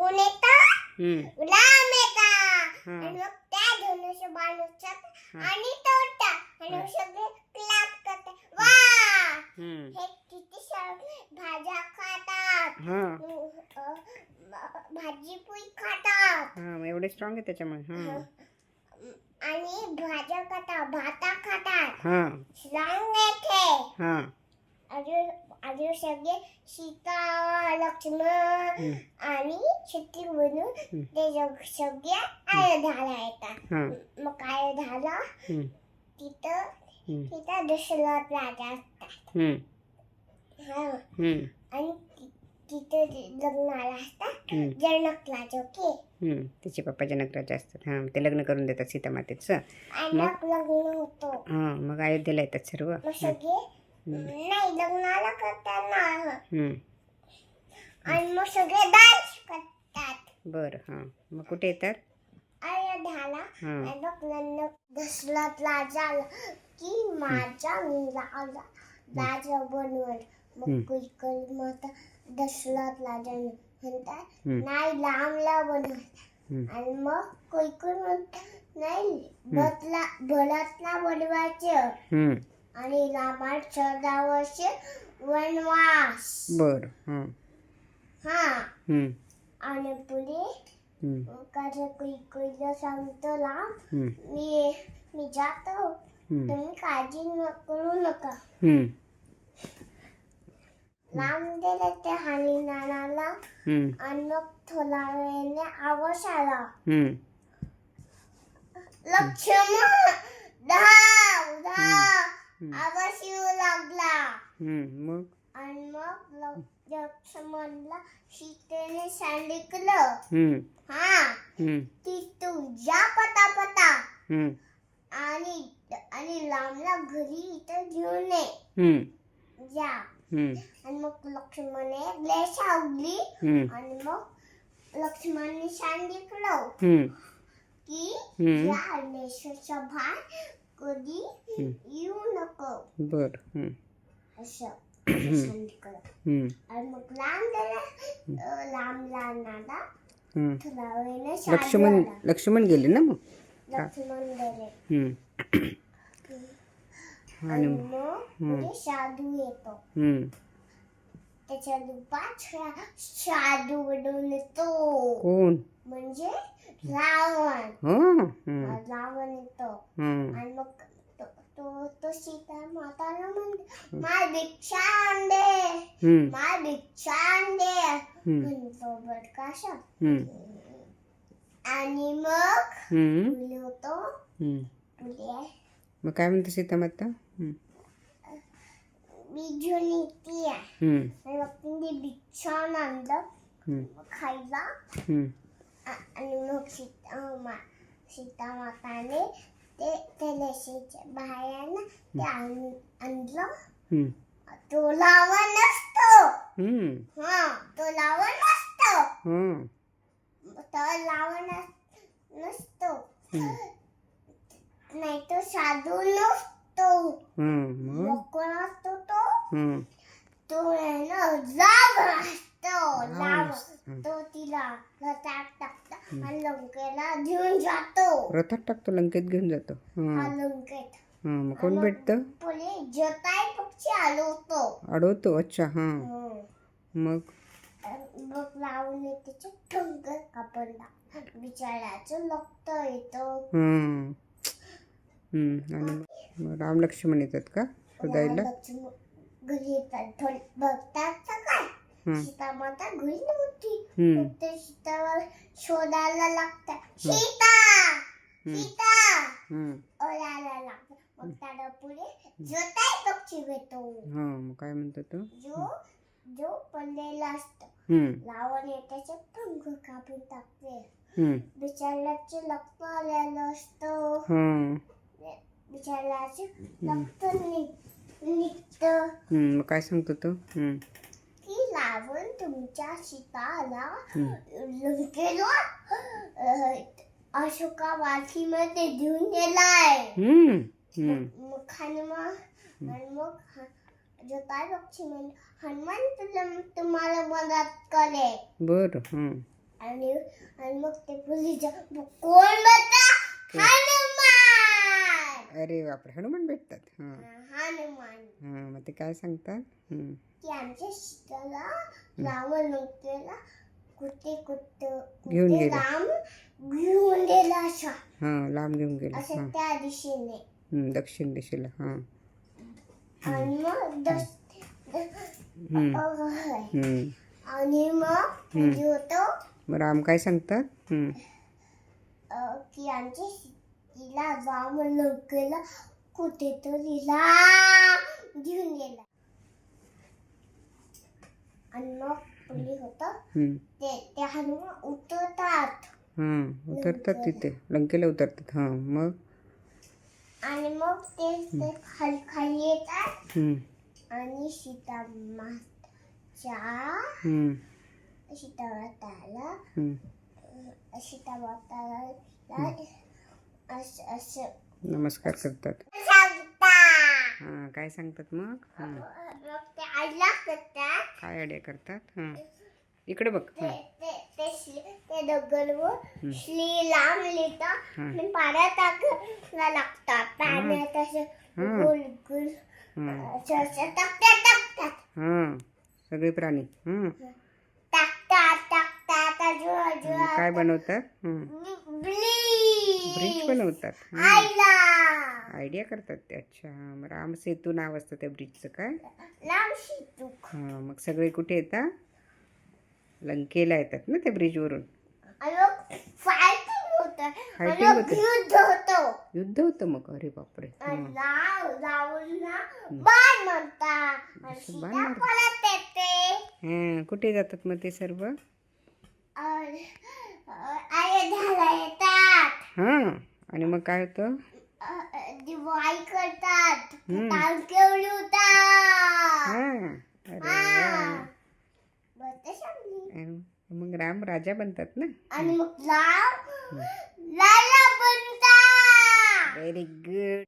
कोण येतं? हम्म. राम येता. हा. आणि मग त्या धनुष्य बाण उचलतात हा. आणि तोडतात आणि हा. सगळे क्लॅप करतात. वा, हम्म. हे किती सगळे भाज्या खातात. हा. भाजी पोळी खातात हा मग एवढे स्ट्रॉंग आहे त्याच्यामुळे. हा. आणि भाज्या खातात, भाता खातात. हा. स्ट्रॉंग येते. हा. अजून सगळे सीता लक्ष्मण आणि शेती बनून ते सगळे अयोध्याला येतात. हा. मग अयोध्याला तिथं दशरथ राजा असतात. हा. आणि तिथे लग्नाला असतात जनक राजा. ओके. तिचे पप्पा जनक राजा असतात. हा ते लग्न करून देतात सीतामातेचं. आणि मग लग्न होतो. हा मग अयोध्येला येतात सर्व. मग सगळे नाही लग्नाला करताना आणि मग सगळे डान्स करतात. बरं. हा मग कुठे येतात? अयोध्याला. आणि मग दशरथ राजा की माझा राजा बनवल. मग कैकेयी माता दशरथ राजा म्हणतात नाही रामला बनवल. आणि मग कैकेयी म्हणतात नाही भरतला बनवायचं. आणि रामाला 14 वर्ष वनवास. बर. हा. आणि पुढे कैकेयीला सांगतो राम मी जातो, तुम्ही काळजी करू नका. राम गेले ते हरिणाला. आणि मग थोडा वेळाने आवाज आला, लक्ष्मण धाव धाव. आवाज येऊ लागला. मग आणि मग लक्ष्मणला सीतेने सांगितलं हा ती तू जा पटापटा आणि रामला घरी इथं घेऊन ये जा. आणि मग लक्ष्मणने लय सावली. आणि मग लक्ष्मणने सांगितलं की या अरण्येच्या बाहेर कधी येऊ नको. बर. असं सांगितलं. आणि मग रामला नादा थोडा वेळाने लक्ष्मण गेले ना मग. लक्ष्मण गेले. आणि मग पुढे साधू येतो. त्याच्या रूपात साधू बनवून येतो. कोण? म्हणजे रावण. रावण येतो. आणि मग तो सीता माताला म्हणतो मला भिक्षा आण दे, मला भिक्षा आण दे म्हणतो बरकाशा. आणि मग पुढे होतो. पुढे मग काय म्हणतो सीता माता? मी घेऊन येते. आणि मग तिने भिक्षा आणलं खायला. आणि मग सीता माताने ते लशीच्या बाहेर ते आणलं. तो रावण नसतो. तो रावण नसतो. नाही तो साधू नसतो. मग कोण असतो तो? तो रावण असतो. तो तिला रथात टाकतो आणि लंकेला घेऊन जातो. रथात टाकतो, लंकेत घेऊन जातो. लंकेत. मग कोण भेटतं? पुढे जटाई पक्षी अडवतो. अच्छा. हा मग रावणे त्याचे ठंग कापडला. बिचाराचं रक्त येतं. आणि मग राम लक्ष्मण येतात का शोधायला? घरी येतात. थोडी बघतात सकाळ. सीता माता घरी नव्हती. ते सीतावर शोधायला लागतात. सीता सीता ओरडायला लागतात. मग त्याला पुढे जटाई पक्षी भेटतो. मग काय म्हणतो तो? जो पडलेला असतो. रावण त्याचे पंख कापून टाकते. बिचाराचे रक्त आलेलं असतं. बिचाराचे रक्त निघतं. मग काय सांगतो तो? की रावण तुमच्या सीताला लंकेला अशोका वाटीमध्ये घेऊन गेलाय. मग जटाई पक्षी म्हणजे हनुमान तुम्हाला मदत करे. बरं. आणि आणि मग ते पोलीस कोण बता हनुमान. अरे बापरे, हनुमान भेटतात. हां हनुमान हां, मग ते काय सांगतात? की आमच्या सीताला रावण लंकेला कुठे घेऊन गेला. राम घेऊन गेला असा हां, लांब घेऊन गेला. असं हां त्या दिशेने. दक्षिण दिशेला. हां आणि मग हम्म, आणि मग म्हणजे होतं मग राम काय सांगतात? की आमच्या तिला राम लंकेला कुठेतरी घेऊन गेला. आणि मग पोलीस होतं ते हनुमान उतरतात. उतरतात तिथे, लंकेला उतरतात. हां, मग आणि मग ते खाली खाली येतात आणि सीतामाताला असं नमस्कार करतात. सांगतात. हां, काय सांगतात मग? मग ते आईला करतात. काय आयडिया करतात? इकडे बघ. ते दगडवर श्रीराम लिहितात आणि पाण्यात टाकायला लागतात. पाण्यात असं गोल गोल असं टाकतात. सगळे प्राणी टाकतात अजून काय बनवतात? ब्रिज बनवतात. आईला आयडिया करतात ते. अच्छा, मग राम सेतू नाव असतं त्या ब्रिजचं काय? लांब शितू. मग सगळे कुठे येतात? लंकेला येतात ना त्या ब्रिजवरून. फायटिंग होतं. फायटिंग होते. युद्ध होतं. युद्ध होतं मग. अरे बापरे. रावणला बाण म्हणतात. आणि सीता बाण पळत येते. कुठे जातात मग ते सर्व? अयोध्याला येतात. आणि मग काय होतं? दिवाळी करतात. टाळके उडवतात. अरे वा. बस मग राम राजा बनतात ना. आणि मग लाला बनतात. Very good.